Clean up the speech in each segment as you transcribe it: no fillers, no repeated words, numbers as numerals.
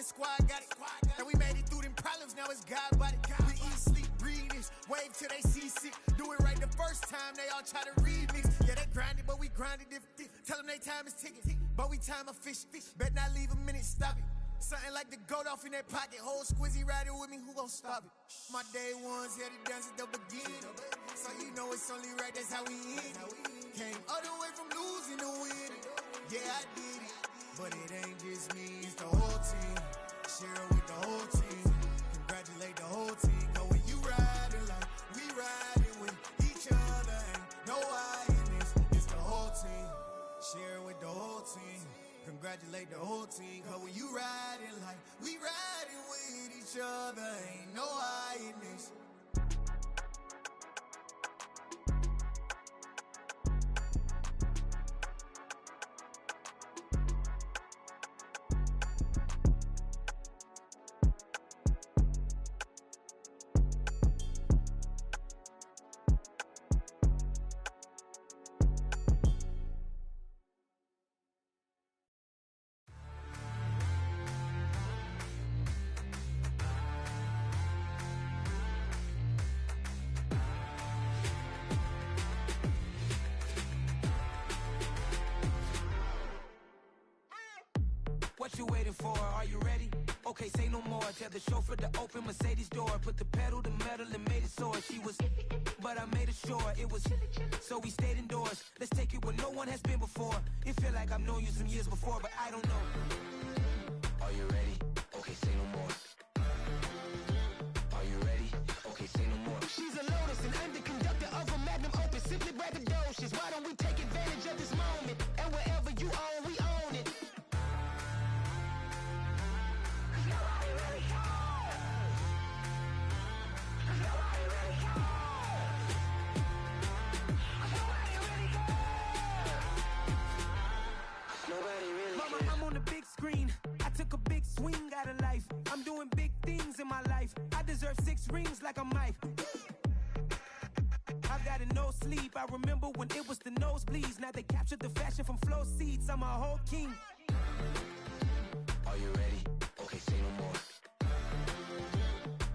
and squad got it. And we made it through them problems, now it's God body. We eat, sleep, breathe this, wave till they see sick. Do it right the first time, they all try to remix. Yeah, they grinded, but we grinded different. Tell them they time is ticking, but we time a fish. Bet not leave a minute, stop it. Something like the goat off in that pocket. Whole squizzy riding with me, who gon' stop it? My day ones here to dance at the beginning. So you know it's only right, that's how we end. Came all the way from losing to winning. Yeah, I did it, but it ain't just me, it's the whole team. Share it with the whole team. Congratulate the whole team. Cause when you riding like we riding with each other, ain't no I in this, it's the whole team. Share it with the whole team. Congratulate the whole team. Cause when you riding like we riding with each other, ain't no I in this. What you waiting for? Are you ready? Okay, say no more. Tell the chauffeur to open Mercedes door. Put the pedal to metal and made it soar. She was, but I made it sure it was. So we stayed indoors. Let's take it where no one has been before. It feel like I've known you some years before, but I don't know. Are you ready? Okay, say no more. Are you ready? Okay, say no more. She's a Lotus and I'm the conductor of a Magnum Opus. Simply braggadocious. Why don't we take advantage of this moment? And wherever you own, we own it. Mama, I'm on the big screen. I took a big swing out of life. I'm doing big things in my life. I deserve 6 rings like I'm Mike. I've got no sleep. I remember when it was the nosebleeds. Now they captured the fashion from flow seats. I'm a whole king. Are you ready? Okay, say no more.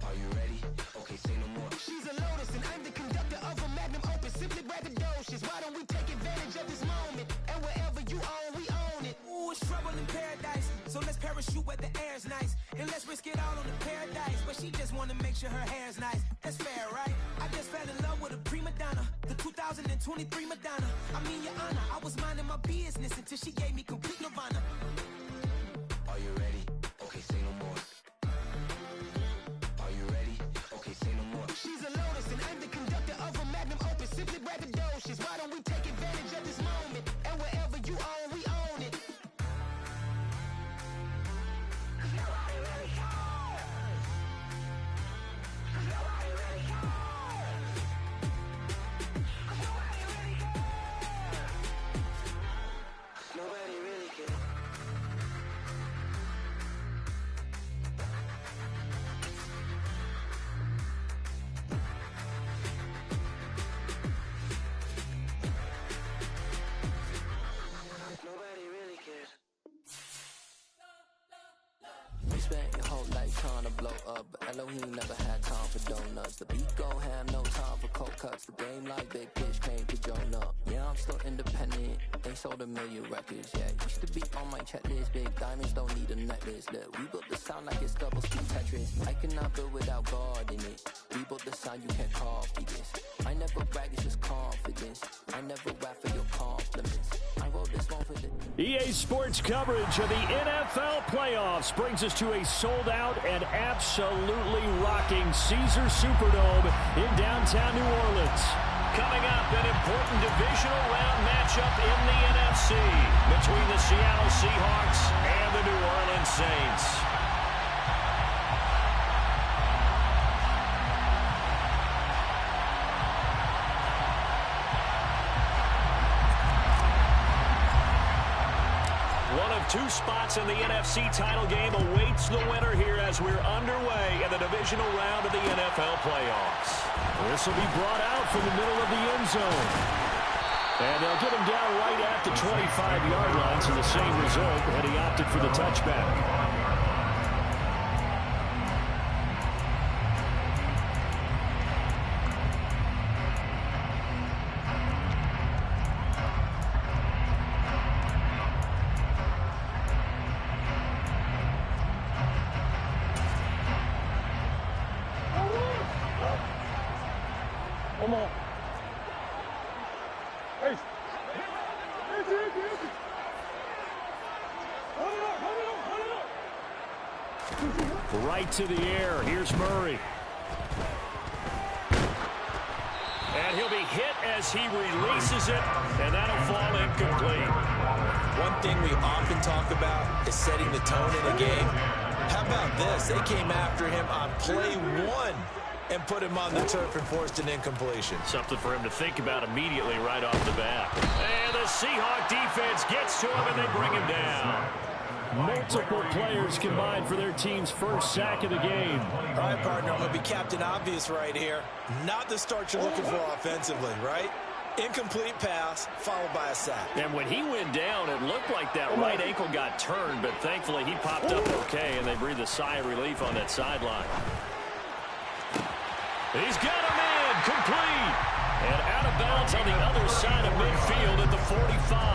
Are you ready? Okay, say no more. She's a Lotus and I'm the conductor of a Magnum Opus. Simply braggadocious. Why don't we take advantage of this moment? And wherever you own, we own it. Ooh, it's trouble in paradise. So let's parachute where the air's nice. And let's risk it all on the paradise. But she just wanna make sure her hair's nice. That's fair, right? I just fell in love with a prima donna. The 2023 Madonna. I mean, your honor, I was minding my business until she gave me complete nirvana. Are you ready? Okay, say no more. Are you ready? Okay, say no more. She's a Lotus and I'm the conductor of a Magnum Opus. Simply braggadocious. Why don't we take advantage of this moment? And wherever you own, we own it. Nobody really cares. Nobody really cares. Nobody really cares. Nobody really cares. Nobody really cares. You spent your whole life trying to blow up, but Elohim never had time for donuts. The beat gon' have no time for cold cuts. The game like Big Pitch came to join up. Yeah, I'm still independent, ain't sold a million records yet. Used to be on my checklist, big diamonds don't need a necklace. Look, we built the sound like it's double speed Tetris. I cannot build without God in it. We built the sound, you can't copy this. I never brag, it's just confidence. I never rap for your compliments. I wrote this one for the EA Sports coverage of the NFL playoffs brings us to a sold-out and absolutely rocking Caesars Superdome in downtown New Orleans. Coming up, an important divisional round matchup in the NFC between the Seattle Seahawks and the New Orleans Saints. One of 2 spots in the NFC title game awaits the winner here as we're underway in the divisional round of the NFL playoffs. This will be brought out from the middle of the end zone. And they'll get him down right at the 25-yard line, so the same result, and he opted for the touchback. Right to the air. Here's Murray. And he'll be hit as he releases it, and that'll fall incomplete. One thing we often talk about is setting the tone in a game. How about this? They came after him on play 1 and put him on the turf and forced an incompletion. Something for him to think about immediately right off the bat. And the Seahawk defense gets to him, and they bring him down. Multiple players combined for their team's first sack of the game. All right, partner, I'm going to be Captain Obvious right here. Not the start you're looking for offensively, right? Incomplete pass, followed by a sack. And when he went down, it looked like that right ankle got turned, but thankfully he popped up okay, and they breathed a sigh of relief on that sideline. He's got him in, complete. And out of bounds on the other side of midfield at the 45.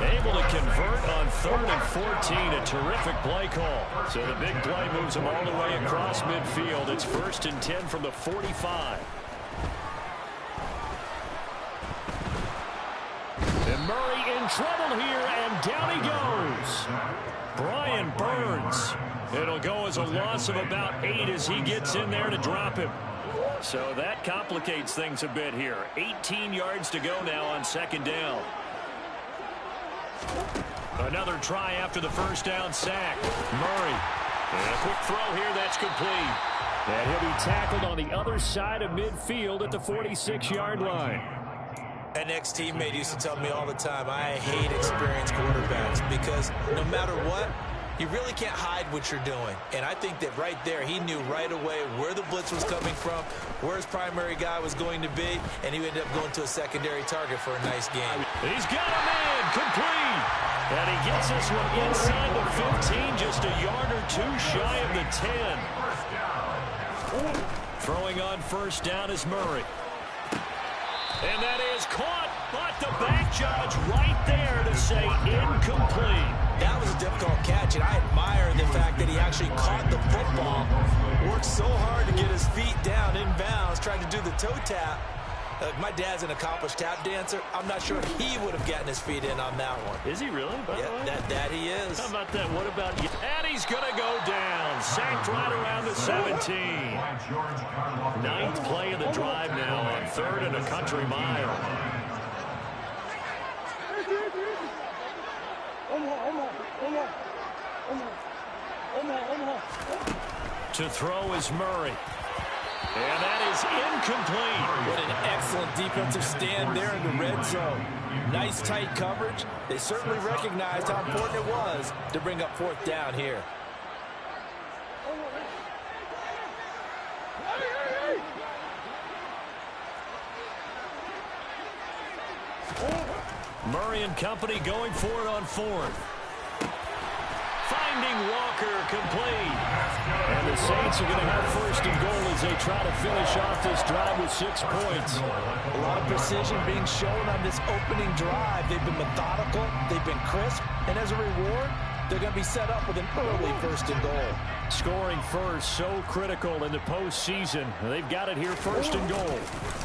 Able to convert on 3rd and 14. A terrific play call. So the big play moves him all the way across midfield. It's 1st and 10 from the 45. And Murray in trouble here, and down he goes. Brian Burns. It'll go as a loss of about 8 as he gets in there to drop him. So that complicates things a bit here. 18 yards to go now on 2nd down. Another try after the first down sack. Murray. And a quick throw here that's complete. And he'll be tackled on the other side of midfield at the 46-yard line. An ex-teammate used to tell me all the time, I hate experienced quarterbacks because no matter what, you really can't hide what you're doing. And I think that right there, he knew right away where the blitz was coming from, where his primary guy was going to be, and he ended up going to a secondary target for a nice game. He's got him in, complete. And he gets this one inside the 15, just a yard or 2 shy of the 10. Throwing on 1st down is Murray. And that is caught, but the back judge right there to say incomplete. That was a difficult catch, and I admire the fact that he actually caught the football, worked so hard to get his feet down in bounds, tried to do the toe tap. My dad's an accomplished tap dancer. I'm not sure he would have gotten his feet in on that one. Is he really? Yeah, that he is. How about that? What about you? And he's going to go down. Sacked right around the 17. 9th play of the drive now on 3rd and a country mile. To throw is Murray. And that is incomplete. What an excellent defensive stand there in the red zone. Nice tight coverage. They certainly recognized how important it was to bring up 4th down here. Murray and company going for it on 4th. Finding Walker, complete. And the Saints are going to have 1st and goal as they try to finish off this drive with 6 points. A lot of precision being shown on this opening drive. They've been methodical, they've been crisp, and as a reward, they're going to be set up with an early 1st and goal. Scoring first, so critical in the postseason. They've got it here, 1st and goal.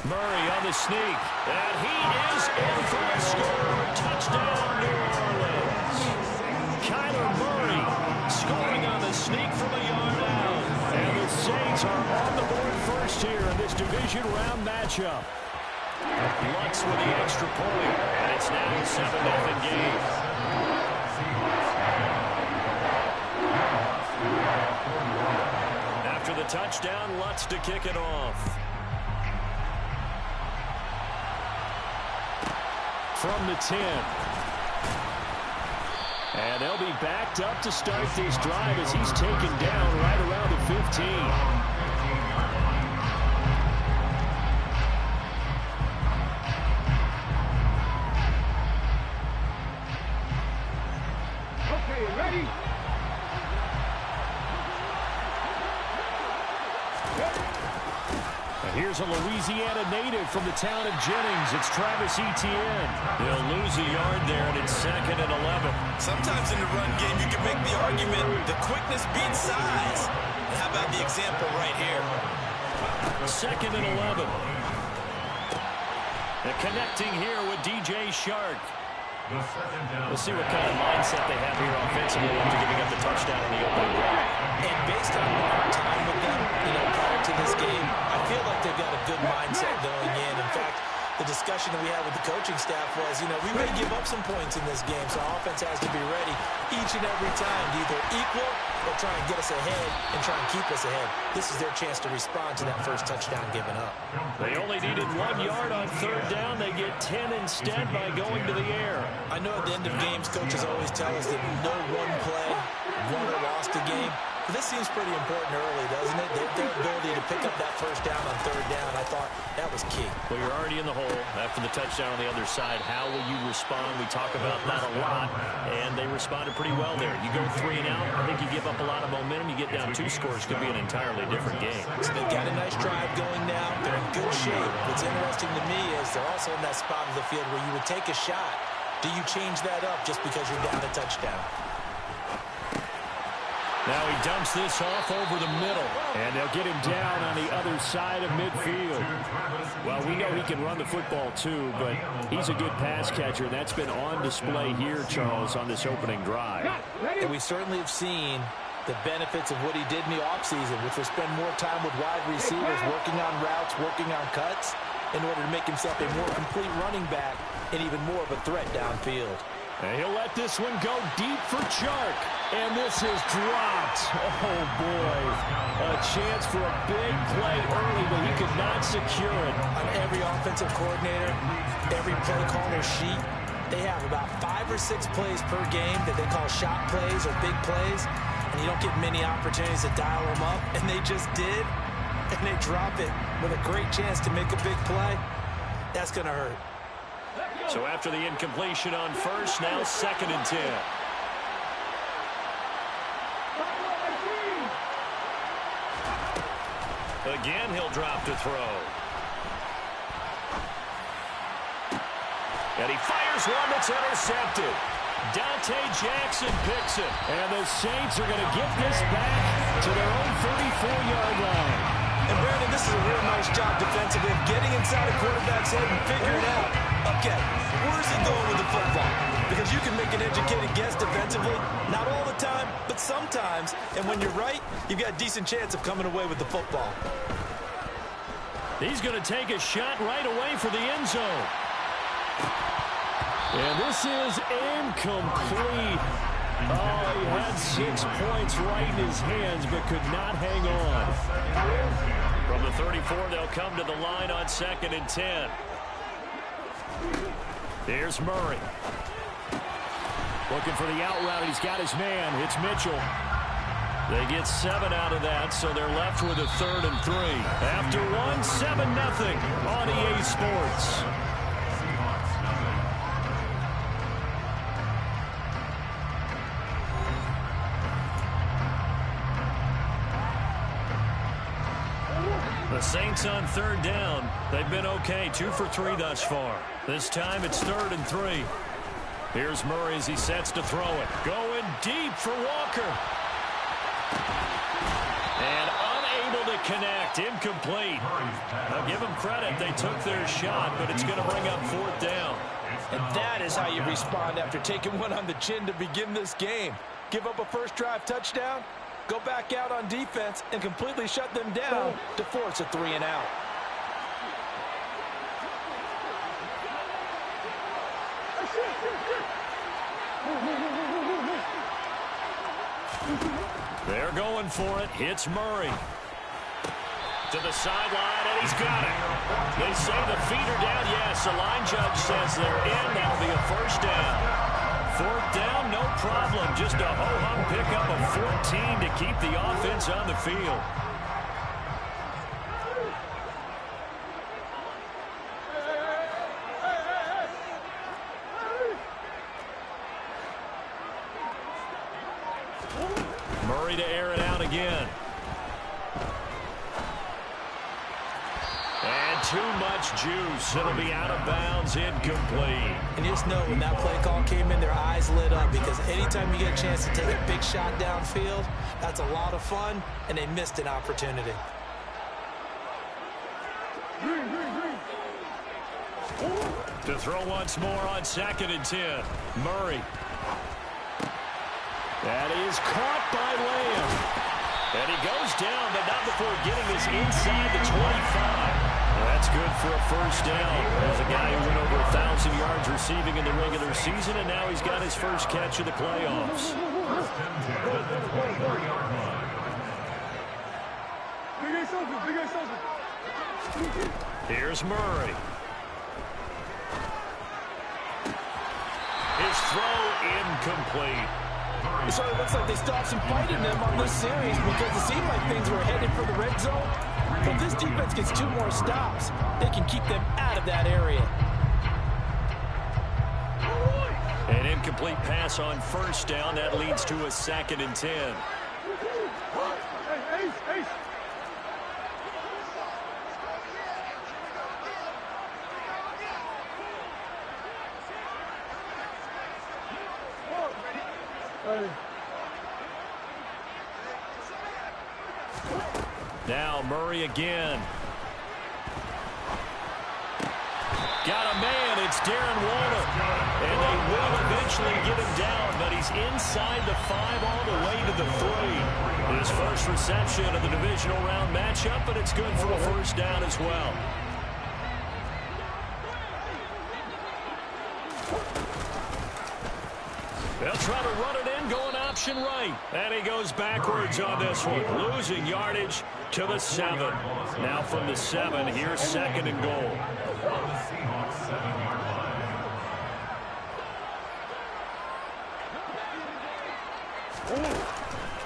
Murray on the sneak, and he is in for a score. Touchdown, New Orleans. Kyler Murray scoring on the sneak from a yard out. And the Saints are on the board first here in this division round matchup. Lutz with the extra point, and it's now a 7-0 game. After the touchdown, Lutz to kick it off. From the 10. And they'll be backed up to start this drive as he's taken down right around the 15. Here's a Louisiana native from the town of Jennings. It's Travis Etienne. He'll lose a yard there, and it's 2nd and 11. Sometimes in the run game, you can make the argument the quickness beats size. And how about the example right here? 2nd and 11. And connecting here with DJ Shark. We'll see what kind of mindset they have here offensively after giving up the touchdown in the opening drive. And based on our time with them, prior to this game, I feel like they've got a good mindset going in. In fact, the discussion that we had with the coaching staff was, we may give up some points in this game, so our offense has to be ready each and every time to either equal or try and get us ahead and try and keep us ahead. This is their chance to respond to that first touchdown given up. They only needed 1 yard on third down. They get 10 instead by going to the air. I know at the end of games, coaches always tell us that no one play won or lost a game. But this seems pretty important early, doesn't it? Their ability to pick up that first down on third down, I thought that was key. Well, you're already in the hole after the touchdown on the other side. How will you respond? We talk about that a lot, and they responded pretty well there. You go 3 and out, I think you give up a lot of momentum. You get down 2 scores, could be an entirely different game. So they've got a nice drive going now. They're in good shape. What's interesting to me is they're also in that spot of the field where you would take a shot. Do you change that up just because you're down a touchdown? Now he dumps this off over the middle, and they'll get him down on the other side of midfield. Well, we know he can run the football too, but he's a good pass catcher, and that's been on display here, Charles, on this opening drive. And we certainly have seen the benefits of what he did in the offseason, which was spend more time with wide receivers, working on routes, working on cuts, in order to make himself a more complete running back and even more of a threat downfield. And he'll let this one go deep for Chark. And this is dropped. Oh, boy. A chance for a big play early, but he could not secure it. On every offensive coordinator, every play caller sheet, they have about 5 or 6 plays per game that they call shot plays or big plays. And you don't get many opportunities to dial them up. And they just did. And they drop it with a great chance to make a big play. That's going to hurt. So after the incompletion on first, now 2nd and 10. Again, he'll drop to throw. And he fires one that's intercepted. Dante Jackson picks it. And the Saints are going to get this back to their own 34-yard line. And Brandon, this is a real nice job defensively of getting inside a quarterback's head and figuring out, okay, where's he going with the football? Because you can make an educated guess defensively, not all the time, but sometimes. And when you're right, you've got a decent chance of coming away with the football. He's going to take a shot right away for the end zone. And this is incomplete. Oh, he had 6 points right in his hands, but could not hang on. From the 34, they'll come to the line on 2nd and 10. Here's Murray. Looking for the out route. He's got his man. It's Mitchell. They get 7 out of that, so they're left with a 3rd and 3. After 1, 7-0 on EA Sports. The Saints on 3rd down. They've been okay, 2 for 3 thus far. This time it's 3rd and 3. Here's Murray as he sets to throw it. Going deep for Walker. And unable to connect. Incomplete. I'll give them credit. They took their shot, but it's going to bring up 4th down. And that is how you respond after taking one on the chin to begin this game. Give up a first drive touchdown, go back out on defense, and completely shut them down to force a 3 and out. They're going for it. Hits Murray. To the sideline, and he's got it. They say the feet are down. Yes, the line judge says they're in. That'll be a first down. 4th down, no problem. Just a ho-hum pickup of 14 to keep the offense on the field. Murray to air it out again. And too much juice. It'll be out of bounds, incomplete. And just know when that play call came in, their eyes lit up, because anytime you get a chance to take a big shot downfield, that's a lot of fun, and they missed an opportunity. To throw once more on 2nd and 10. Murray. That is caught by Lamb. And he goes down, but not before getting this inside the 25. That's good for a first down. There's a guy who went over 1,000 yards receiving in the regular season, and now he's got his first catch of the playoffs. Here's Murray. His throw incomplete. It sort of looks like they stopped some fight in them on this series because it seemed like things were headed for the red zone. But if this defense gets 2 more stops, they can keep them out of that area. An incomplete pass on first down. That leads to a 2nd and 10. Now Murray again. Got a man. It's Darren Waller. And they will eventually get him down, but he's inside the 5 all the way to the 3. His first reception of the divisional round matchup, but it's good for a first down as well. They'll try to run it in, going option right. And he goes backwards on this one, losing yardage to the 7. Now from the 7, here's 2nd and goal.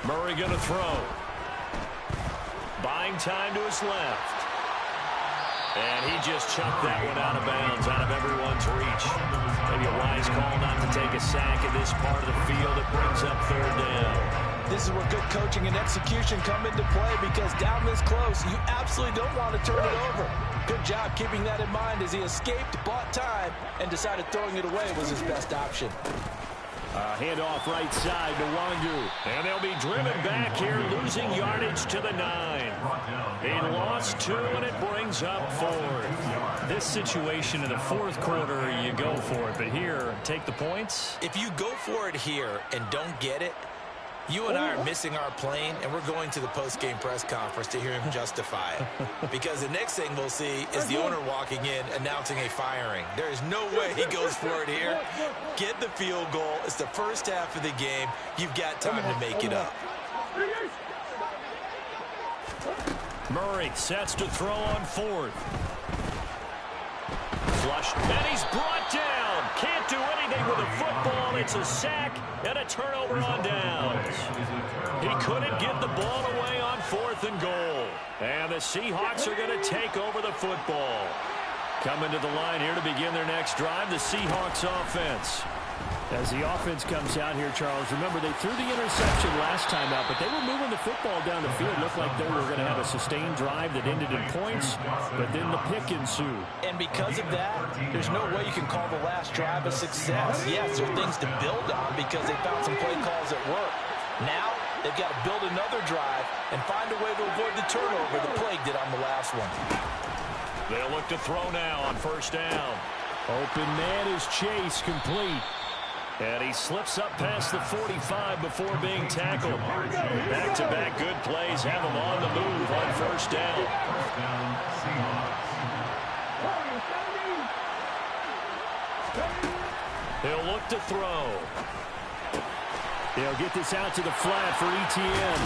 Murray going to throw. Buying time to his left. And he just chucked that one out of bounds, out of everyone's reach. Maybe a wise call not to take a sack in this part of the field. It brings up 3rd down. This is where good coaching and execution come into play because down this close, you absolutely don't want to turn it over. Good job keeping that in mind as he escaped, bought time, and decided throwing it away was his best option. Handoff right side to Wangu. And they'll be driven back here, losing yardage to the 9. He lost 2, and it brings up 4th. This situation in the 4th quarter, you go for it. But here, take the points. If you go for it here and don't get it, you and I are missing our plane, and we're going to the post-game press conference to hear him justify it. Because the next thing we'll see is the owner walking in, announcing a firing. There is no way he goes for it here. Get the field goal. It's the first half of the game. You've got time to make it up. Murray sets to throw on 4th. Flushed, and he's brought down. Can't do anything with a football. It's a sack and a turnover on downs. He couldn't get the ball away on 4th and goal. And the Seahawks are going to take over the football. Coming to the line here to begin their next drive, the Seahawks offense. As the offense comes out here, Charles, remember they threw the interception last time out, but they were moving the football down the field. Looked like they were going to have a sustained drive that ended in points, but then the pick ensued. And because of that, there's no way you can call the last drive a success. Yes, there are things to build on because they found some play calls that work. Now, they've got to build another drive and find a way to avoid the turnover the plague did on the last one. They'll look to throw now on 1st down. Open man is Chase, complete. And he slips up past the 45 before being tackled. Back-to-back good plays have him on the move on 1st down. He'll look to throw. They'll get this out to the flat for ETN.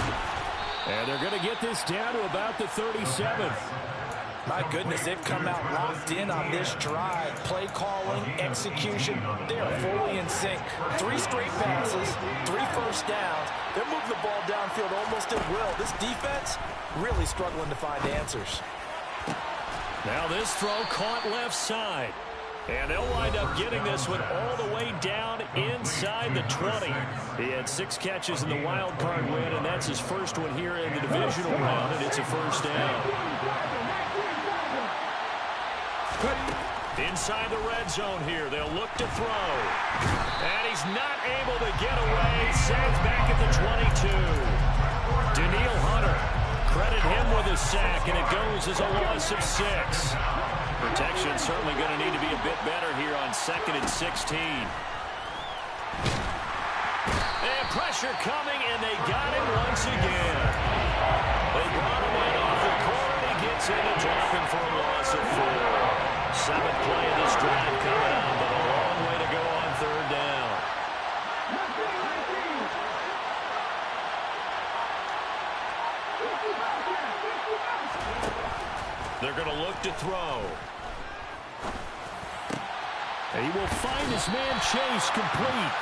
And they're going to get this down to about the 37th. My goodness, they've come out locked in on this drive. Play calling, execution, they are fully in sync. 3 straight passes, 3 first downs. They're moving the ball downfield almost at will. This defense really struggling to find answers. Now this throw caught left side. And they'll wind up getting this one all the way down inside the 20. He had 6 catches in the wild card win, and that's his first one here in the divisional round, and it's a first down. Inside the red zone here, they'll look to throw. And he's not able to get away. Sacked back at the 22. Daniil Hunter, credit him with a sack, and it goes as a loss of 6. Protection certainly going to need to be a bit better here on 2nd and 16. And pressure coming, and they got him once again. They brought him in off the corner, and he gets in and dropping for a loss of 4. 7th play of this drive coming up, but a long way to go on 3rd down. They're going to look to throw. He will find his man Chase complete.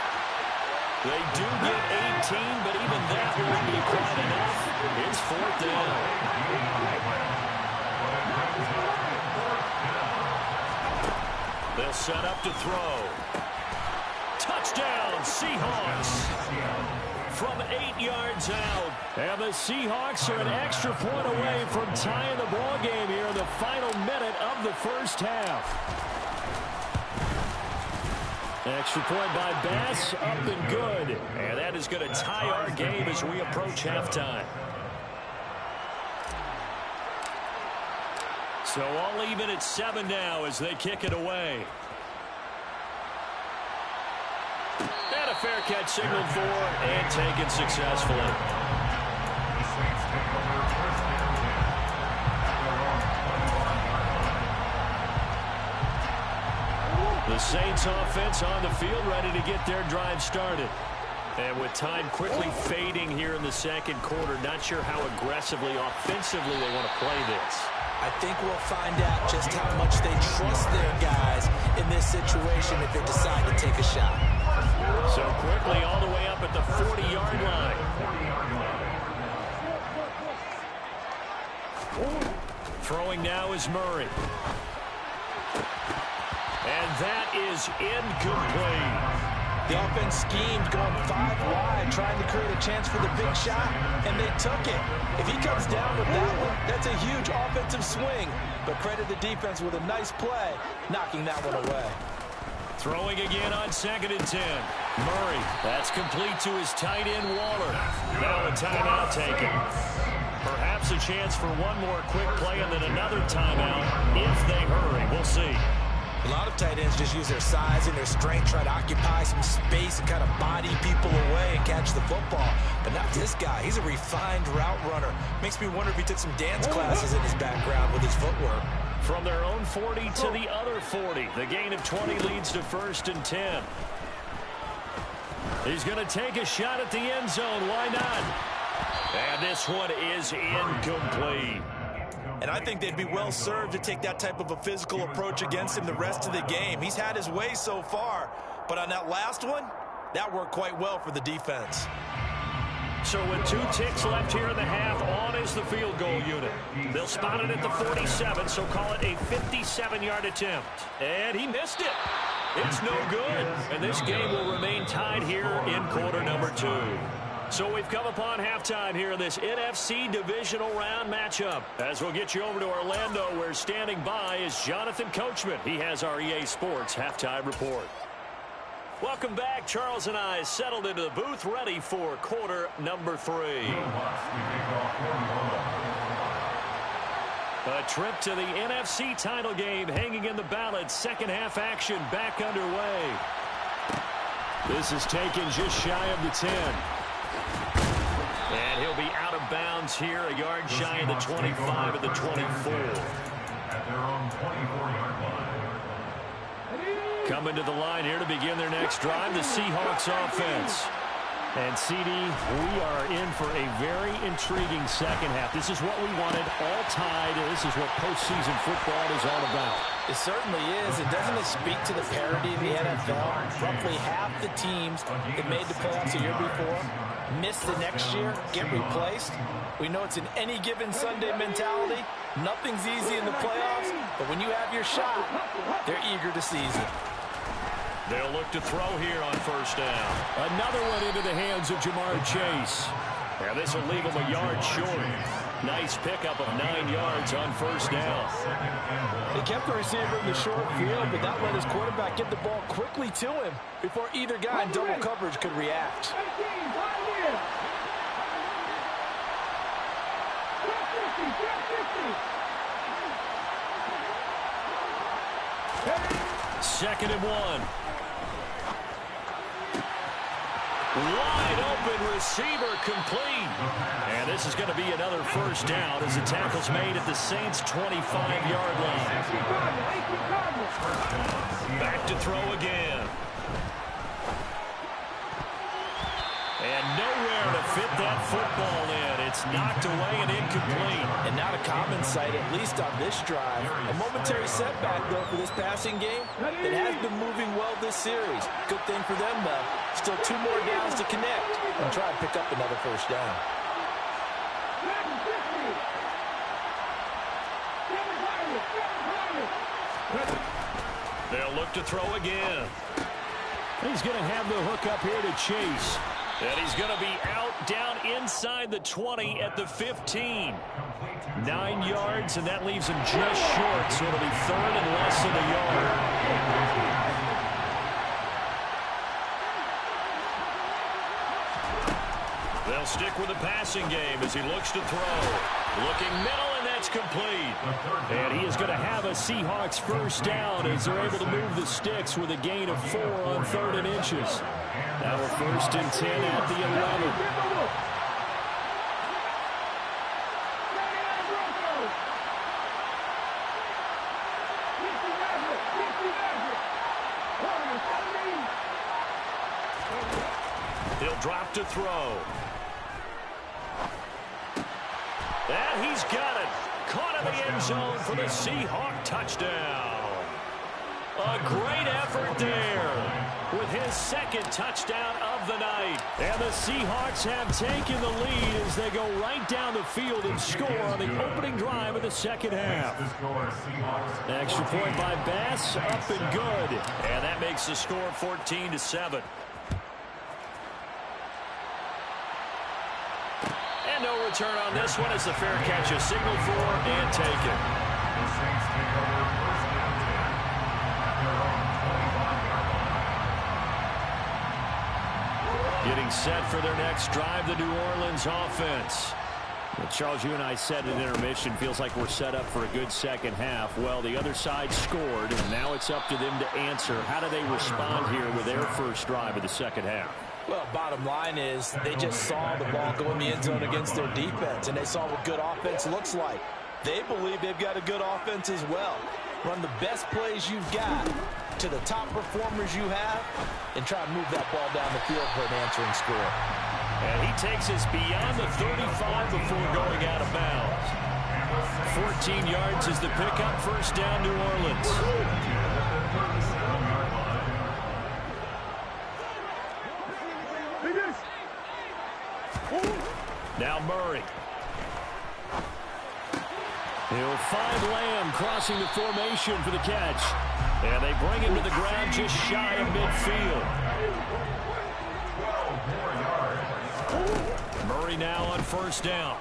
They do get 18, but even that won't be quite enough. It's 4th down. They'll set up to throw. Touchdown, Seahawks. From 8 yards out. And the Seahawks are an extra point away from tying the ball game here in the final minute of the first half. Extra point by Bass, up and good. And that is going to tie our game as we approach halftime. So all even at 7 now as they kick it away. And a fair catch signaled for and taken successfully. The Saints offense on the field ready to get their drive started. And with time quickly fading here in the 2nd quarter, not sure how aggressively, offensively they want to play this. I think we'll find out just how much they trust their guys in this situation if they decide to take a shot. So quickly all the way up at the 40-yard line. Throwing now is Murray. And that is incomplete. The offense schemed going 5 wide, trying to create a chance for the big shot, and they took it. If he comes down with that one, that's a huge offensive swing. But credit the defense with a nice play, knocking that one away. Throwing again on 2nd and 10. Murray, that's complete to his tight end, Waller. Now a timeout taken. Perhaps a chance for one more quick play and then another timeout if they hurry. We'll see. A lot of tight ends just use their size and their strength, try to occupy some space and kind of body people away and catch the football. But not this guy. He's a refined route runner. Makes me wonder if he took some dance classes in his background with his footwork. From their own 40 to the other 40. The gain of 20 leads to 1st and 10. He's going to take a shot at the end zone. Why not? And this one is incomplete. And I think they'd be well served to take that type of a physical approach against him the rest of the game. He's had his way so far, but on that last one, that worked quite well for the defense. So with 2 ticks left here in the half, on is the field goal unit. They'll spot it at the 47, so call it a 57-yard attempt. And he missed it. It's no good. And this game will remain tied here in quarter number 2. So we've come upon halftime here in this NFC divisional round matchup. As we'll get you over to Orlando, where standing by is Jonathan Coachman. He has our EA Sports halftime report. Welcome back. Charles and I settled into the booth, ready for quarter number 3. A trip to the NFC title game hanging in the balance. Second half action back underway. This is taken just shy of the 10. And he'll be out of bounds here, a yard shy of the 25 of the 24. At their own 24-yard line. Coming to the line here to begin their next drive, the Seahawks offense. And, CD, we are in for a very intriguing second half. This is what we wanted, all tied. This is what postseason football is all about. It certainly is. And doesn't it speak to the parity of the NFL? Roughly half the teams that made the playoffs a year before miss the next year, get replaced. We know it's an any given Sunday mentality. Nothing's easy in the playoffs, but when you have your shot, they're eager to seize it. They'll look to throw here on first down. Another one into the hands of Jamar Chase. Yeah, this will leave him a yard short. Nice pickup of 9 yards on first down. They kept the receiver in the short field, but that let his quarterback get the ball quickly to him before either guy in double coverage could react. 2nd and 1. Wide open receiver complete. And this is going to be another first down as the tackle's made at the Saints' 25-yard line. Back to throw again. And nowhere to fit that football in. It's knocked away and incomplete. And not a common sight, at least on this drive. A momentary setback, though, for this passing game. It has been moving well this series. Good thing for them, though. Still 2 more downs to connect and try and pick up another first down. They'll look to throw again. He's going to have the hook up here to Chase. And he's going to be out down inside the 20 at the 15. 9 yards, and that leaves him just short, so it'll be 3rd and less than a yard. They'll stick with the passing game as he looks to throw. Looking middle, and that's complete. And he is going to have a Seahawks first down as they're able to move the sticks with a gain of 4 on 3rd and inches. Now we're 1st and 10 at the 11. He'll drop to throw. And he's got it. Caught in the end zone for the Seahawk touchdown. A great effort there with his 2nd touchdown of the night. And the Seahawks have taken the lead as they go right down the field and score on the opening drive of the 2nd half. Extra point by Bass, up and good. And that makes the score 14-7. And no return on this one as the fair catch is signaled for and taken. The Saints take over 1st and 10 at their own 25-yard line. Getting set for their next drive, the New Orleans offense. Well, Charles, you and I said at intermission, feels like we're set up for a good 2nd half. Well, the other side scored, and now it's up to them to answer. How do they respond here with their first drive of the 2nd half? Well, bottom line is they just saw the ball go in the end zone against their defense, and they saw what good offense looks like. They believe they've got a good offense as well. Run the best plays you've got to the top performers you have and try and move that ball down the field for an answering score. And he takes us beyond the 35 before going out of bounds. 14 yards is the pickup. First down, New Orleans. Now Murray. He'll find Lamb crossing the formation for the catch. And they bring him to the ground just shy of midfield. Murray now on first down.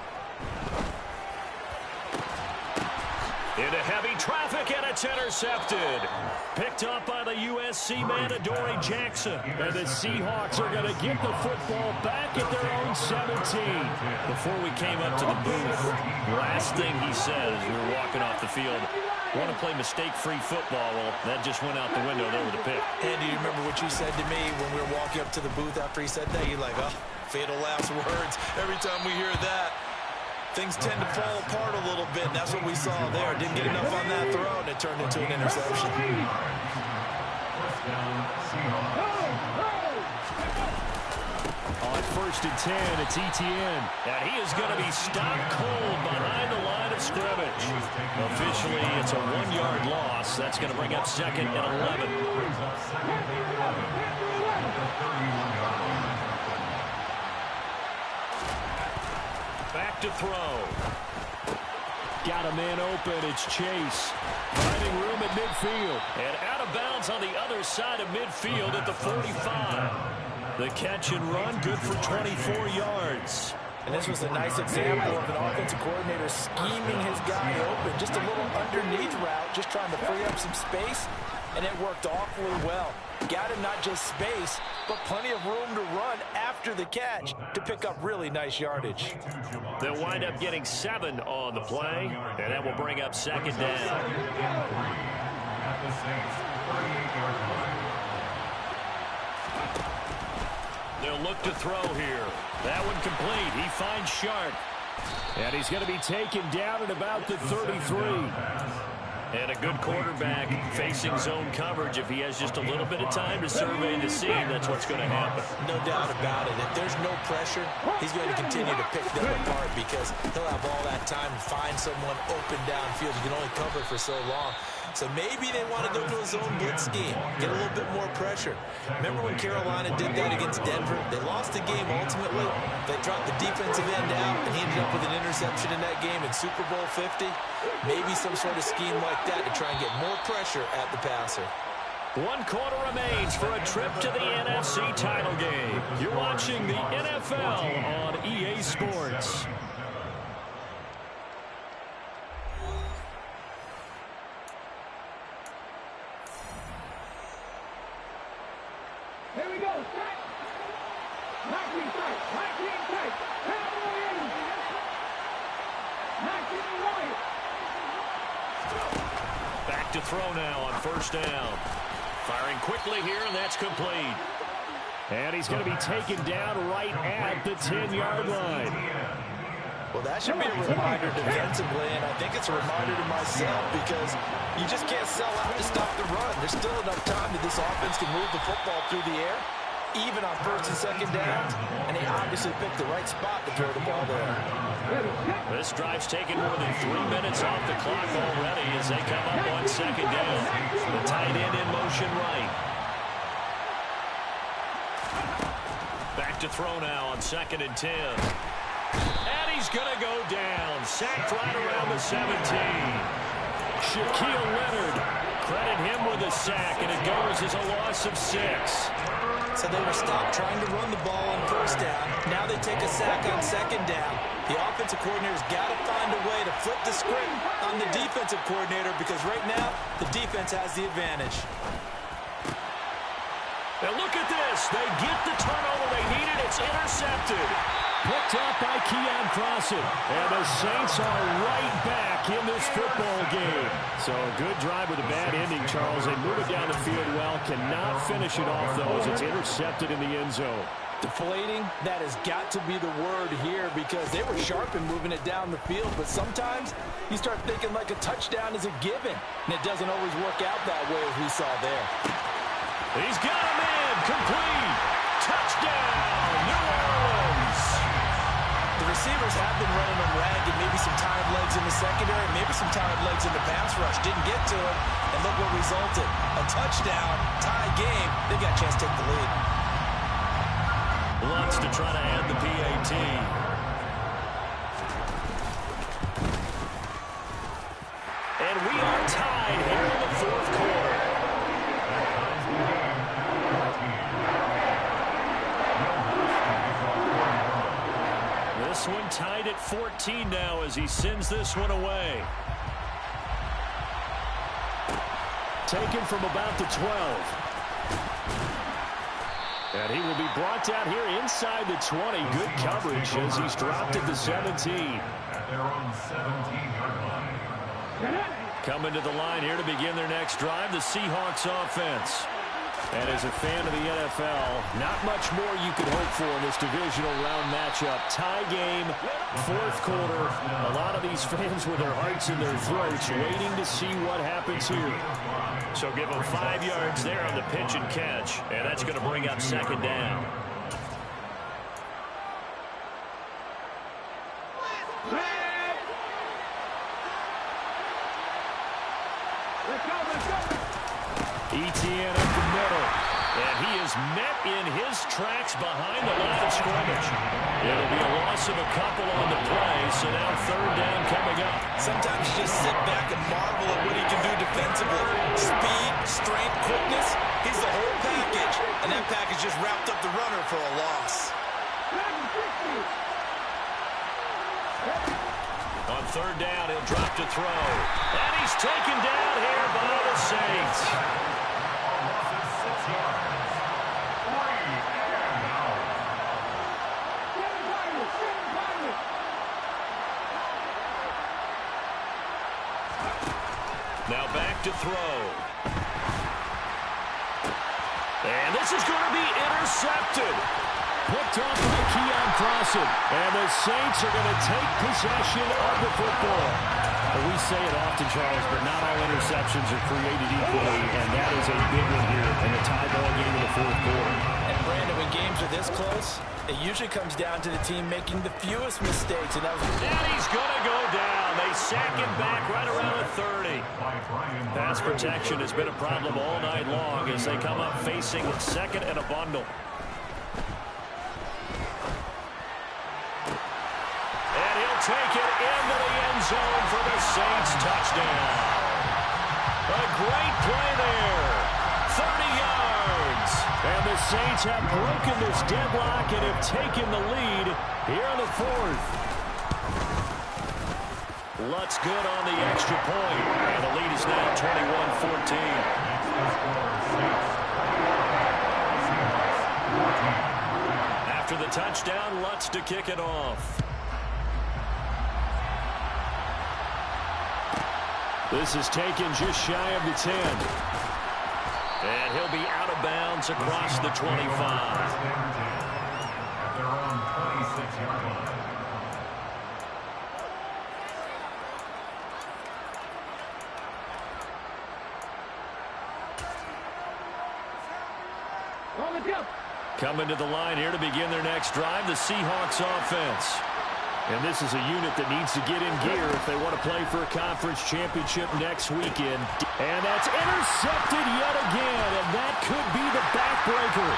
Into heavy traffic, and it's intercepted. Picked up by the USC man, Adoree Jackson. And the Seahawks are going to get the football back at their own 17. Before we came up to the booth, last thing he says, we were walking off the field, want to play mistake-free football. Well, that just went out the window there with a pick. And do you remember what you said to me when we were walking up to the booth after he said that? You're like, oh, fatal last words. Every time we hear that, things tend to fall apart a little bit, and that's what we saw there. Didn't get enough on that throw, and it turned into an interception. On 1st and 10, it's Etienne. And he is going to be stopped cold behind the line of scrimmage. Officially, it's a 1-yard loss. That's going to bring up 2nd and 11. Back to throw. Got a man open. It's Chase. Finding room at midfield. And out of bounds on the other side of midfield at the 45. The catch and run, good for 24 yards. And this was a nice example of an offensive coordinator scheming his guy open. Just a little underneath route, just trying to free up some space, and it worked awfully well. Got him not just space, but plenty of room to run after the catch to pick up really nice yardage. They'll wind up getting 7 on the play, and that will bring up 2nd down. 38-yard line. They'll look to throw here. That one complete. He finds Sharp. And he's going to be taken down at about the 33. And a good quarterback facing zone coverage. If he has just a little bit of time to survey the scene, that's what's going to happen. No doubt about it. If there's no pressure, he's going to continue to pick them apart because he'll have all that time to find someone open downfield. You can only cover for so long. So maybe they want to go to a zone blitz scheme, get a little bit more pressure. Remember when Carolina did that against Denver? They lost the game ultimately. They dropped the defensive end out, and he ended up with an interception in that game in Super Bowl 50. Maybe some sort of scheme like that to try and get more pressure at the passer. 1 quarter remains for a trip to the NFC title game. You're watching the NFL on EA Sports. Here we go. Set. 19 tight. 19 tight. Cowboys. 19 right. Back to throw now on first down. Firing quickly here, and that's complete. And he's going to be taken down right at the 10-yard line. Well, that should be a reminder defensively, and I think it's a reminder to myself because you just can't sell out to stop the run. There's still enough time that this offense can move the football through the air, even on first and second downs, and they obviously picked the right spot to throw the ball there. This drive's taken more than 3 minutes off the clock already as they come up on second down. The tight end in motion right. Back to throw now on 2nd and 10. And he's going to go down. Sacked right around the 17. Shaquille Leonard, credit him with a sack, and it goes as a loss of 6. So they were stopped trying to run the ball on first down. Now they take a sack on second down. The offensive coordinator's got to find a way to flip the script on the defensive coordinator because right now the defense has the advantage. And look at this. They get the turnover they needed. It's intercepted. Picked up by Keon Crossen. And the Saints are right back in this football game. So a good drive with a bad ending, Charles. They move it down the field well. Cannot finish it off, though, as it's intercepted in the end zone. Deflating, that has got to be the word here because they were sharp in moving it down the field, but sometimes you start thinking like a touchdown is a given, and it doesn't always work out that way as we saw there. He's got him in. Complete. Touchdown, New Orleans. The receivers have been running them ragged, maybe some tired legs in the secondary, maybe some tired legs in the pass rush. Didn't get to it, and look what resulted. A touchdown, tie game. They got a chance to take the lead. Wants to try to add the PAT. And we are tied here in the fourth quarter. This one tied at 14 now as he sends this one away. Taken from about the 12. And he will be brought down here inside the 20. Good coverage as he's dropped at the 17. At their own 17-yard line. Coming to the line here to begin their next drive, the Seahawks offense. And as a fan of the NFL, not much more you could hope for in this divisional round matchup. Tie game, fourth quarter. A lot of these fans with their hearts in their throats waiting to see what happens here. So give them 5 yards there on the pitch and catch, and that's going to bring up second down. Etienne up the middle, and he is met in his tracks behind the line of scrimmage. It'll be a loss of a couple on the play, so now third down coming up. Sometimes you just sit back and marvel at what he can do defensively. Speed, strength, quickness, he's the whole package. And that package just wrapped up the runner for a loss. On third down, he'll drop to throw. And he's taken down here by the Saints. Now back to throw. And this is going to be intercepted. Picked off by Keon Crossen. And the Saints are going to take possession of the football. Well, we say it often, Charles, but not all interceptions are created equally, and that is a big one here in the tie ball game in the fourth quarter. And, Brandon, when games are this close, it usually comes down to the team making the fewest mistakes. And he's going to go down. They sack him back right around the 30. Pass protection has been a problem all night long as they come up facing second and a bundle. And he'll take it into the end zone for the Saints touchdown. A great play there. 30 yards. And the Saints have broken this deadlock and have taken the lead here in the fourth. Lutz good on the extra point. And the lead is now 21-14. After the touchdown, Lutz to kick it off. This is taken just shy of the 10. And he'll be out of bounds across the 25. At their own 26-yard line. Coming to the line here to begin their next drive, the Seahawks offense. And this is a unit that needs to get in gear if they want to play for a conference championship next weekend. And that's intercepted yet again, and that could be the backbreaker.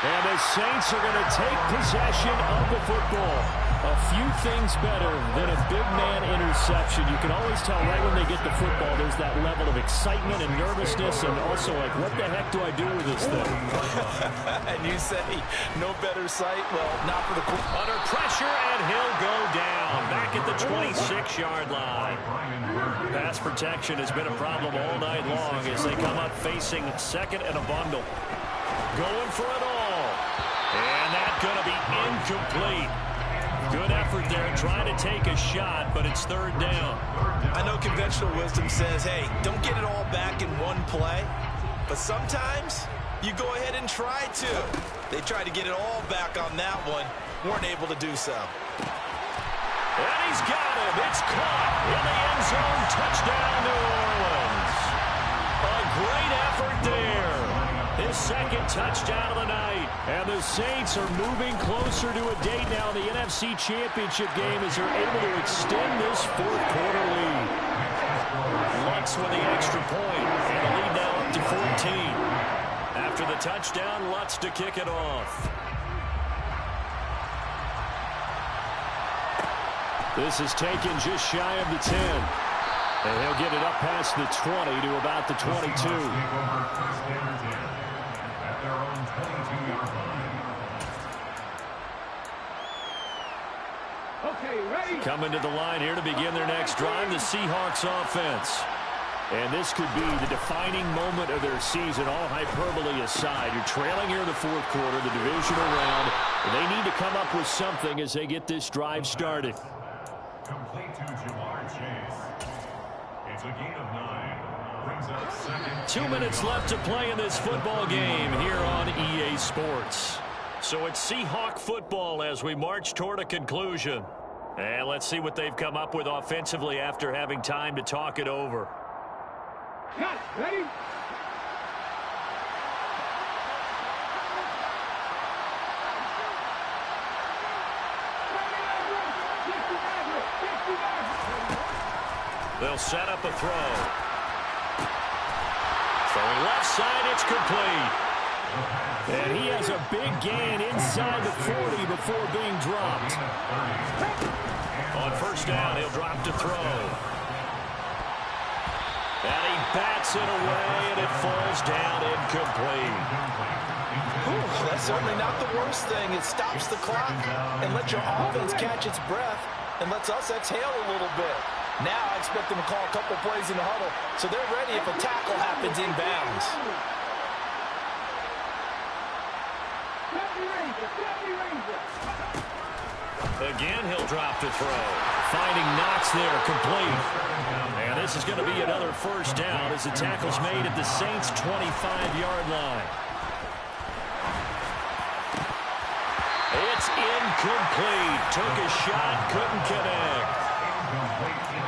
And the Saints are going to take possession of the football. A few things better than a big man interception. You can always tell right when they get the football, there's that level of excitement and nervousness, and also like, what the heck do I do with this thing? And you say, no better sight? Well, not for the... Under pressure, and he'll go down. Back at the 26-yard line. Pass protection has been a problem all night long as they come up facing second and a bundle. Going for it all. And that's going to be incomplete. Good effort there, trying to take a shot, but it's third down. I know conventional wisdom says, hey, don't get it all back in one play. But sometimes you go ahead and try to. They tried to get it all back on that one. Weren't able to do so. And he's got him. It's caught in the end zone. Touchdown, New Orleans. A great effort there. His second touchdown of the night. And the Saints are moving closer to a date now in the NFC Championship game as they're able to extend this fourth quarter lead. Lutz with the extra point. And the lead now up to 14. After the touchdown, Lutz to kick it off. This is taken just shy of the 10. And he'll get it up past the 20 to about the 22. At their own 22-yard line. Okay, ready? Coming to the line here to begin their next drive, the Seahawks offense. And this could be the defining moment of their season, all hyperbole aside. You're trailing here in the fourth quarter, the divisional round. And they need to come up with something as they get this drive started. Complete to Jamar Chase. It's a gain of 9. Brings up second. 2 minutes left to play in this football game here on EA Sports. So it's Seahawk football as we march toward a conclusion. And let's see what they've come up with offensively after having time to talk it over. Cut. Ready? They'll set up a throw. Throwing left side, it's complete. And he has a big gain inside the 40 before being dropped. On first down, he'll drop to throw. And he bats it away, and it falls down incomplete. Whew, that's certainly not the worst thing. It stops the clock and lets your offense catch its breath and lets us exhale a little bit. Now I expect them to call a couple plays in the huddle, so they're ready if a tackle happens inbounds. Again, he'll drop to throw. Finding Knox there, complete. And this is going to be another first down as the tackle's made at the Saints' 25-yard line. Incomplete. Took a shot, couldn't connect.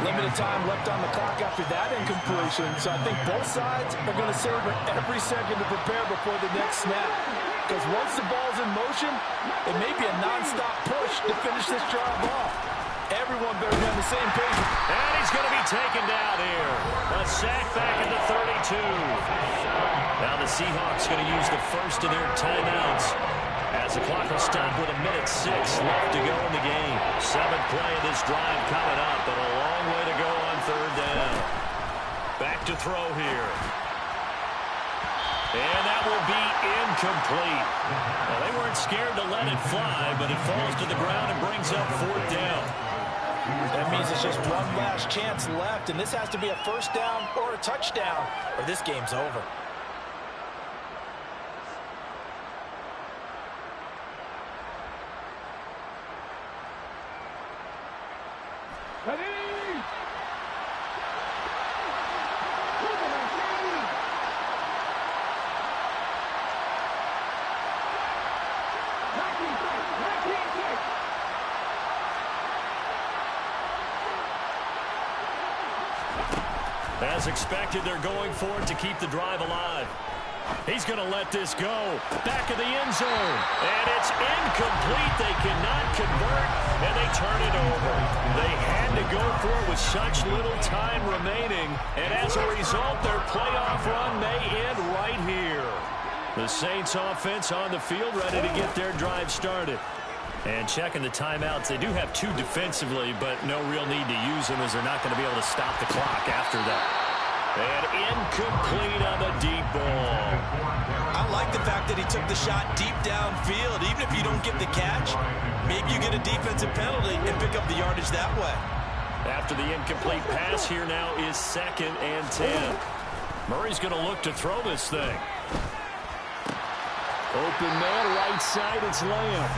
Limited time left on the clock after that incompletion, so I think both sides are going to savor every second to prepare before the next snap. Because once the ball's in motion, it may be a nonstop push to finish this drive off. Everyone better be on the same page. And he's going to be taken down here. A sack back at the 32. Now the Seahawks going to use the first of their timeouts, as the clock will stop with 1:06 left to go in the game. 7th play of this drive coming up, but a long way to go on 3rd down. Back to throw here. And that will be incomplete. Well, they weren't scared to let it fly, but it falls to the ground and brings up 4th down. That means it's just one last chance left, and this has to be a 1st down or a touchdown, or this game's over. As expected, they're going for it to keep the drive alive. He's going to let this go. Back of the end zone. And it's incomplete. They cannot convert, and they turn it over. They had to go for it with such little time remaining, and as a result, their playoff run may end right here. The Saints offense on the field, ready to get their drive started. And checking the timeouts, they do have 2 defensively, but no real need to use them as they're not going to be able to stop the clock after that. And incomplete on the deep ball. I like the fact that he took the shot deep downfield. Even if you don't get the catch, maybe you get a defensive penalty and pick up the yardage that way. After the incomplete pass, here now is 2nd and 10. Murray's going to look to throw this thing. Open man, right side, it's Lamb.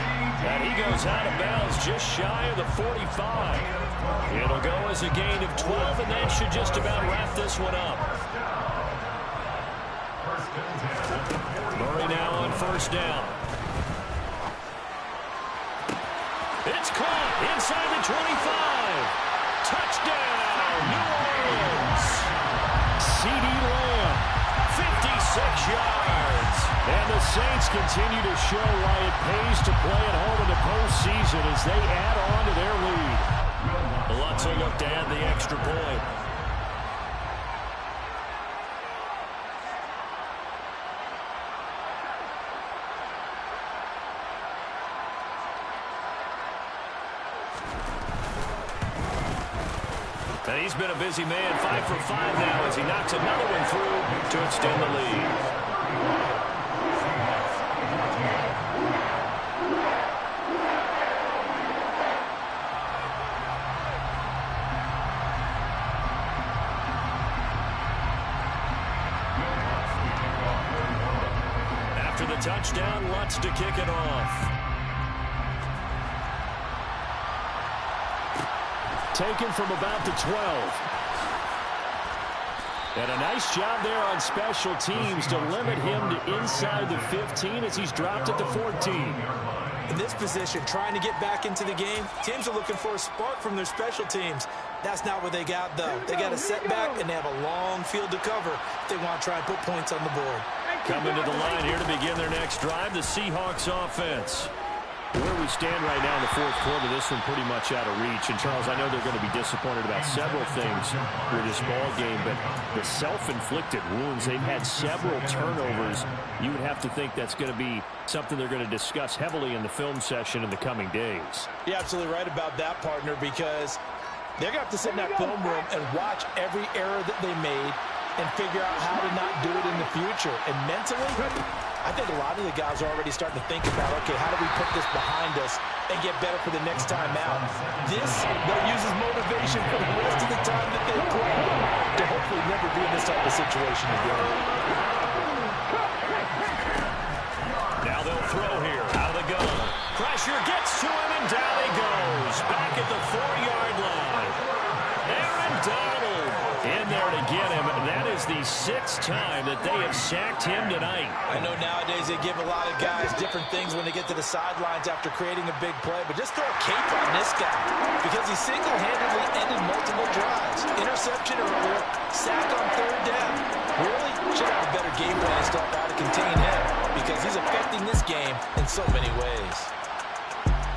And he goes out of bounds just shy of the 45. It'll go as a gain of 12, and that should just about wrap this one up. Murray now on 1st down. It's caught inside the 25. Touchdown, New Orleans. C.D. Lamb, 56 yards. And the Saints continue to show why it pays to play at home in the postseason as they add on to their lead. Lots of look to add the extra point. And he's been a busy man, 5 for 5 now as he knocks another one through to extend the lead. After the touchdown, Lutz to kick it off. Taken from about the 12. And a nice job there on special teams to limit him to inside the 15 as he's dropped at the 14. In this position, trying to get back into the game, teams are looking for a spark from their special teams. That's not what they got, though. They got a setback, and they have a long field to cover if they want to try and put points on the board. Coming to the line here to begin their next drive, the Seahawks offense. Where we stand right now in the 4th quarter, this one pretty much out of reach. And, Charles, I know they're going to be disappointed about several things with this ball game, but the self-inflicted wounds, they've had several turnovers. You would have to think that's going to be something they're going to discuss heavily in the film session in the coming days. You're absolutely right about that, partner, because they're going to have to sit in that film room and watch every error that they made and figure out how to not do it in the future. And mentally, I think a lot of the guys are already starting to think about, okay, how do we put this behind us and get better for the next time out? This will use as motivation for the rest of the time that they play to hopefully never be in this type of situation again. Now they'll throw here, out of the gun. Pressure gets to him, and down he goes. Back at the 4-yard line. Aaron Donald in there to get him. That is the sixth time that they have sacked him tonight. I know nowadays they give a lot of guys different things when they get to the sidelines after creating a big play, but just throw a cape on this guy because he single-handedly ended multiple drives. Interception earlier, sack on third down. Really should have a better game plan and stuff how to contain him because he's affecting this game in so many ways.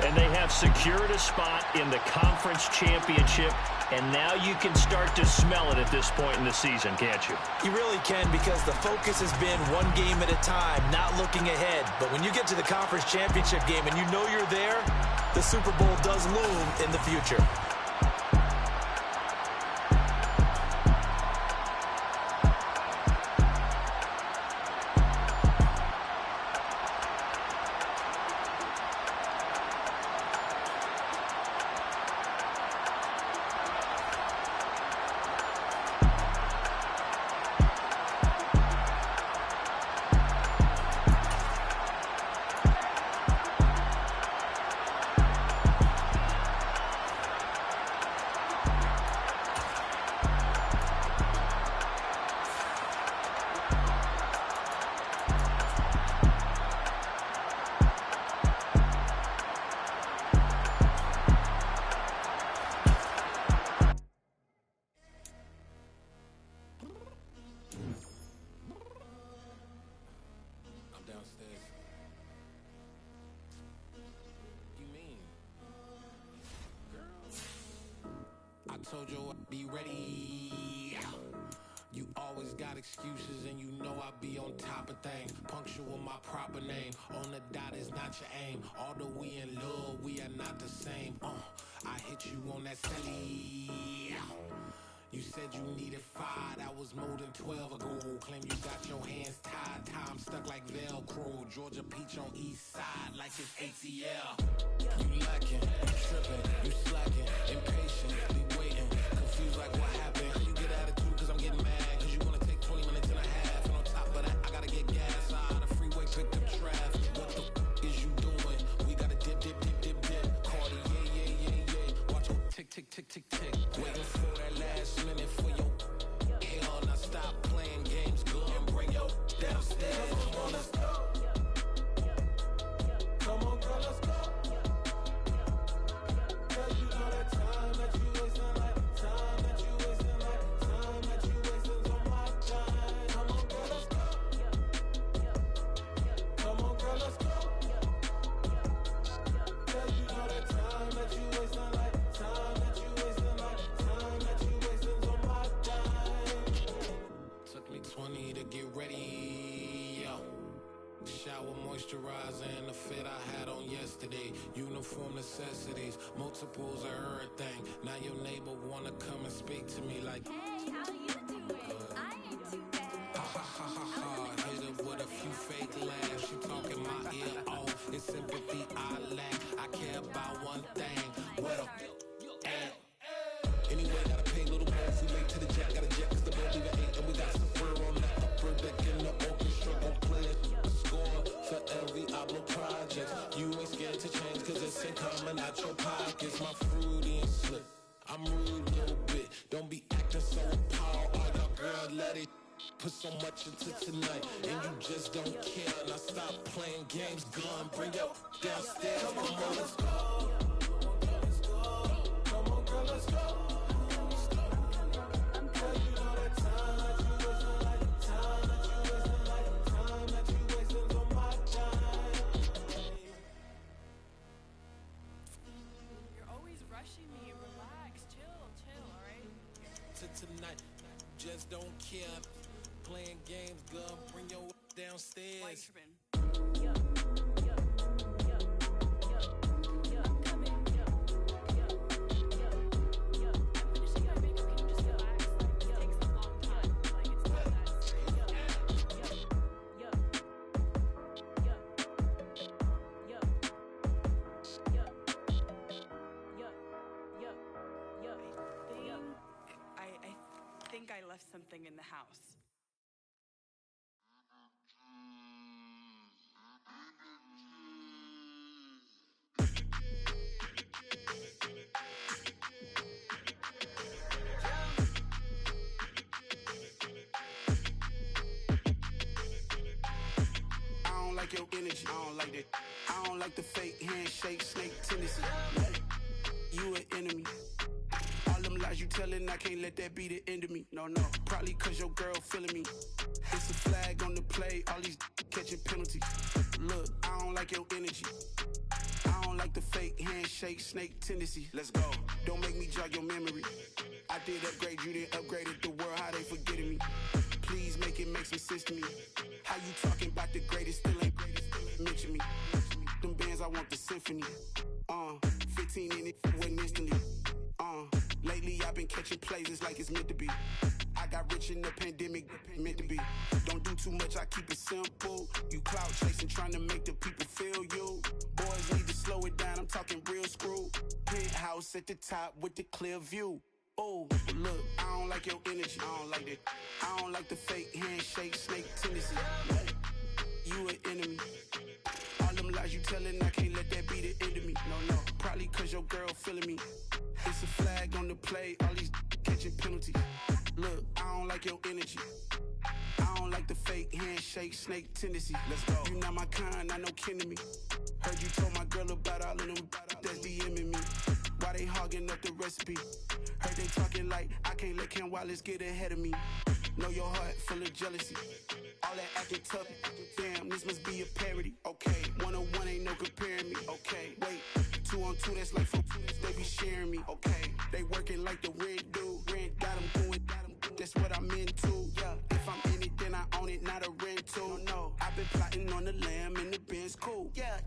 And they have secured a spot in the conference championship, and now you can start to smell it at this point in the season, can't you? You really can because the focus has been one game at a time, not looking ahead. But when you get to the conference championship game and you know you're there, the Super Bowl does loom in the future. Told you I'd be ready. You always got excuses and you know I be on top of things. Punctual my proper name. On the dot is not your aim. Although we in love, we are not the same. I hit you on that celly. You said you needed 5, that was more than 12 ago. Claim you got your hands tied, time stuck like Velcro. Georgia Peach on east side like it's ATL. You lacking, you tripping, you slacking, impatiently waiting, confused like what happened. You get attitude cause I'm getting mad, cause you wanna take 20 minutes and a half. And on top of that, I gotta get gas out of the freeway, picked up traffic. What the is you doing? We gotta dip, dip, dip, dip, dip. Cardi, yeah. Watch your tick, tick, tick, tick, tick. Waiting for that last minute for your hell. Now stop playing games, go and bring your downstairs. Come on, let's go. Come on, girl, let's go. Girl, you know that time that you wasting, like time that you wasting, like time that you wasting on my time. Come on, girl, let's go. Come on, girl, let's go. Girl, you know that time that you wasting, like time that you wasting, like time that you wasting on my time. Took me 20 to get ready, yo. Shower, moisturizer, and the fit I had on yesterday. Uniform necessities, multiples of everything. Now your neighbor wanna come and speak to me like, hey, how you doing? I ain't too bad. ha ha ha ha ha. Hit her with a few fake laughs. She talking my ear off. It's sympathy I lack. I care about one thing. What a at. Anyway, gotta pay a little more. If we late to the jet, gotta jet cause the boat leave at 8. And we got some fur on that upper deck in the orchestra. Gon' play it. Score for every Ablo project. You ain't scared to change cause it's ain't coming out your pockets. My fruity and slip. I'm rude a little bit. Don't be acting so appalled. All y'all girl, let it put so much into tonight. And you just don't care. Now stop playing games. Gun, bring your downstairs. Come on, girl, let's go. Come on, girl, let's go. Girl, you know that time that you wasting, like time that you wasting, like time that you wasting on my time. You're always rushing me. Relax, chill, alright? To tonight, just don't care. Playing games, girl, bring your downstairs. Why you tripping? I think I left something in the house. energy. I don't like that. I don't like the fake handshake, snake tendency. You an enemy. All them lies you telling, I can't let that be the end of me. No, probably cause your girl feeling me. It's a flag on the play, all these catching penalties. Look, I don't like your energy. I don't like the fake handshake, snake tendency. Let's go. Don't make me jog your memory. I did upgrade, you didn't upgrade it. The world, how they forgetting me. Please make it make some sense to me. How you talking about the greatest, still ain't greatest, mention me. Them bands, I want the symphony. 15 in it, went instantly. Lately I've been catching plays, it's like it's meant to be. I got rich in the pandemic, meant to be. Don't do too much, I keep it simple. You clout chasing, trying to make the people feel you. Boys need to slow it down, I'm talking real screw. Penthouse at the top with the clear view. Oh, look, I don't like your energy, I don't like that. I don't like the fake handshake, snake tendency. You an enemy. All them lies you telling, I can't let that be the end of me. No, probably cause your girl feeling me. It's a flag on the play, all these catching penalties. Look, I don't like your energy. I don't like the fake handshake, snake tendency. Let's go. You not my kind, I know kin to me. Heard you told my girl about all of them that's DMing me. Why they hogging up the recipe? Heard they talking like I can't let Ken Wallace get ahead of me. Know your heart full of jealousy. All that acting tough, damn, this must be a parody. Okay, 1-on-1 ain't no comparing me. Okay, wait, 2-on-2, that's like 4, they be sharing me. Okay, they working like the rent dude. Rent got them going, that's what I'm into. Yeah, if I'm in it, then I own it, not a rental. No, I've been plotting on the lamb and the Benz cool. Yeah,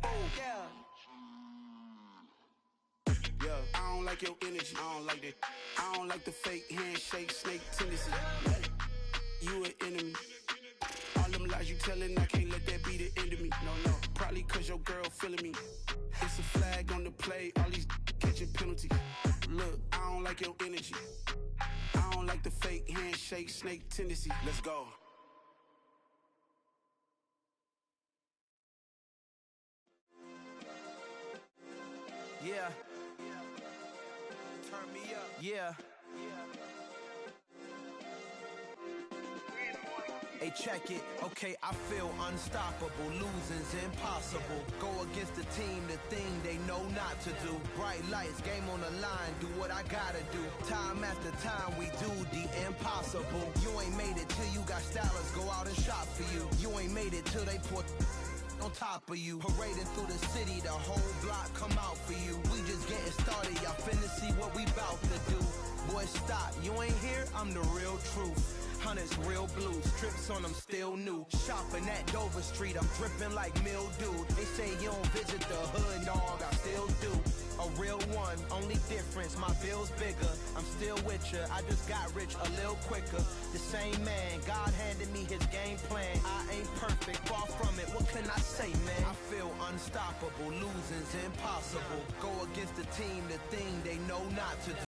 I don't like your energy, I don't like that. I don't like the fake handshake, snake tendency. You an enemy. All them lies you telling, I can't let that be the end of me. No, probably cause your girl feeling me. It's a flag on the play, all these catching penalties. Look, I don't like your energy. I don't like the fake handshake, snake tendency. Let's go. Yeah. Turn me up. Yeah. Hey, check it. Okay, I feel unstoppable. Losing's impossible. Go against the team, the thing they know not to do. Bright lights, game on the line. Do what I gotta do. Time after time, we do the impossible. You ain't made it till you got stylers go out and shop for you. You ain't made it till they put on top of you. Parading through the city, the whole block come out for you. We just getting started, y'all finna see what we bout to do. Boy, stop, you ain't here, I'm the real truth. Hunters, real blues, strips on them still new. Shopping at Dover Street, I'm dripping like mildew. They say you don't visit the hood, dog, I still do. A real one, only difference, my bill's bigger. I'm still with ya, I just got rich a little quicker. The same man, God handed me his game plan. I ain't perfect, far from it, what can I say, man? I feel unstoppable, losing's impossible. Go against the team, the thing they know not to do.